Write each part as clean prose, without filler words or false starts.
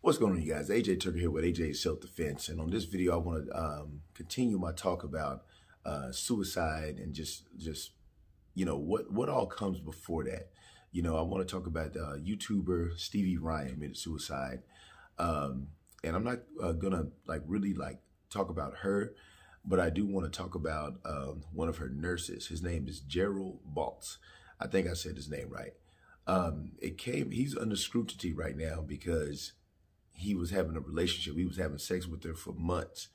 What's going on, you guys? AJ Tucker here with AJ's Self-Defense. And on this video, I want to continue my talk about suicide and just what all comes before that. I want to talk about YouTuber Stevie Ryan committed suicide. And I'm not going to really talk about her, but I do want to talk about one of her nurses. His name is Gerald Baltz. I think I said his name right. He's under scrutiny right now because he was having a relationship. He was having sex with her for months.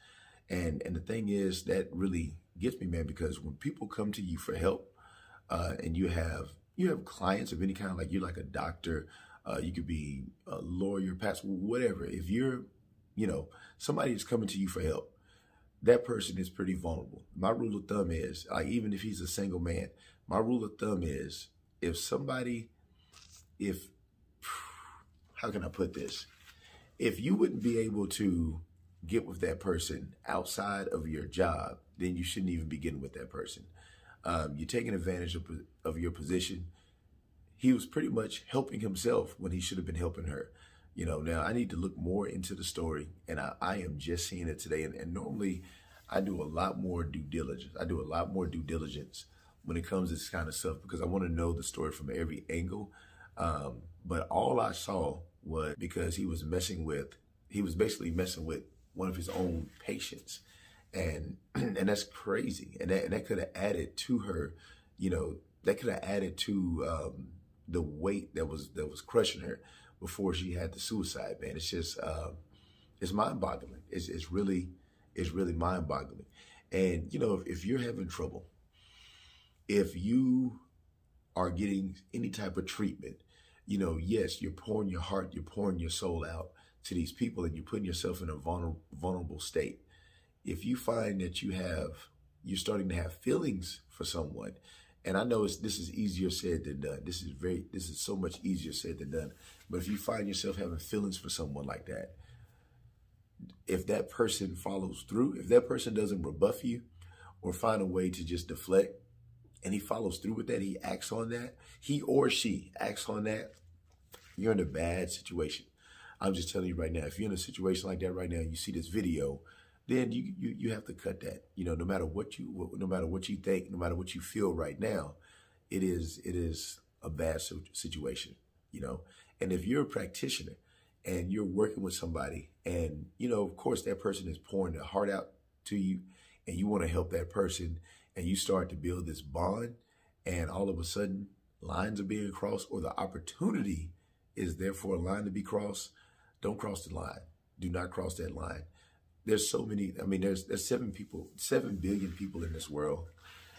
And the thing is, that really gets me, man, because when people come to you for help, and you have clients of any kind, like you're like a doctor, you could be a lawyer, pastor, whatever. If you're, somebody is coming to you for help, that person is pretty vulnerable. My rule of thumb is, even if he's a single man, my rule of thumb is, how can I put this? If you wouldn't be able to get with that person outside of your job, then you shouldn't even be getting with that person. You're taking advantage of your position. He was pretty much helping himself when he should have been helping her. Now I need to look more into the story, and I am just seeing it today. And normally I do a lot more due diligence. I do a lot more due diligence when it comes to this kind of stuff because I want to know the story from every angle. But all I saw was because he was basically messing with one of his own patients. And that's crazy. And that could have added to her, that could have added to the weight that was crushing her before she had the suicide, man. It's just, it's mind-boggling. It's really mind-boggling. And, if you're having trouble, if you are getting any type of treatment, yes, you're pouring your heart, you're pouring your soul out to these people, and you're putting yourself in a vulnerable state. If you find that you're starting to have feelings for someone, and I know this is easier said than done. This is so much easier said than done. But if you find yourself having feelings for someone like that, if that person follows through, if that person doesn't rebuff you or find a way to just deflect, and he follows through with that, he acts on that, he or she acts on that, you're in a bad situation. I'm just telling you right now, if you're in a situation like that right now, and you see this video, then you have to cut that. No matter what you think, no matter what you feel right now, it is a bad situation. And if you're a practitioner and you're working with somebody, and of course that person is pouring their heart out to you, and you want to help that person, and you start to build this bond, and all of a sudden lines are being crossed, or the opportunity is there for a line to be crossed, don't cross the line. Do not cross that line. There's so many, there's 7 billion people in this world,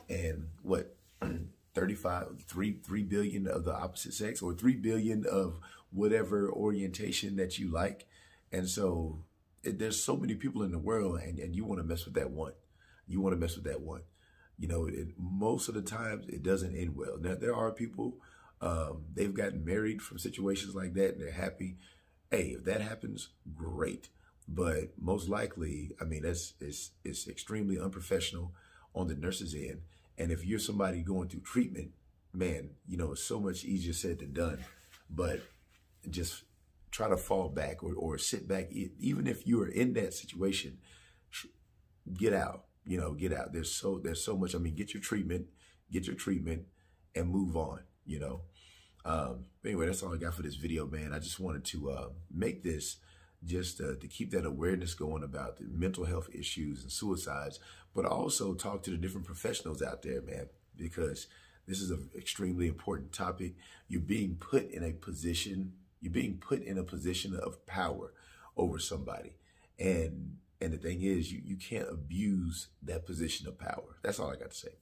and what, 3 billion of the opposite sex, or 3 billion of whatever orientation that you like. And so there's so many people in the world, and you want to mess with that one. You want to mess with that one. Most of the times it doesn't end well. Now, there are people, they've gotten married from situations like that, and they're happy. Hey, if that happens, great. But most likely, it's extremely unprofessional on the nurse's end. And if you're somebody going through treatment, man, it's so much easier said than done. But just try to fall back or sit back. Even if you are in that situation, get out. Get out. There's so much. Get your treatment and move on, Anyway, that's all I got for this video, man. I just wanted to make this just to keep that awareness going about the mental health issues and suicides, but also talk to the different professionals out there, man, because this is an extremely important topic. You're being put in a position of power over somebody. And the thing is, you can't abuse that position of power. That's all I got to say.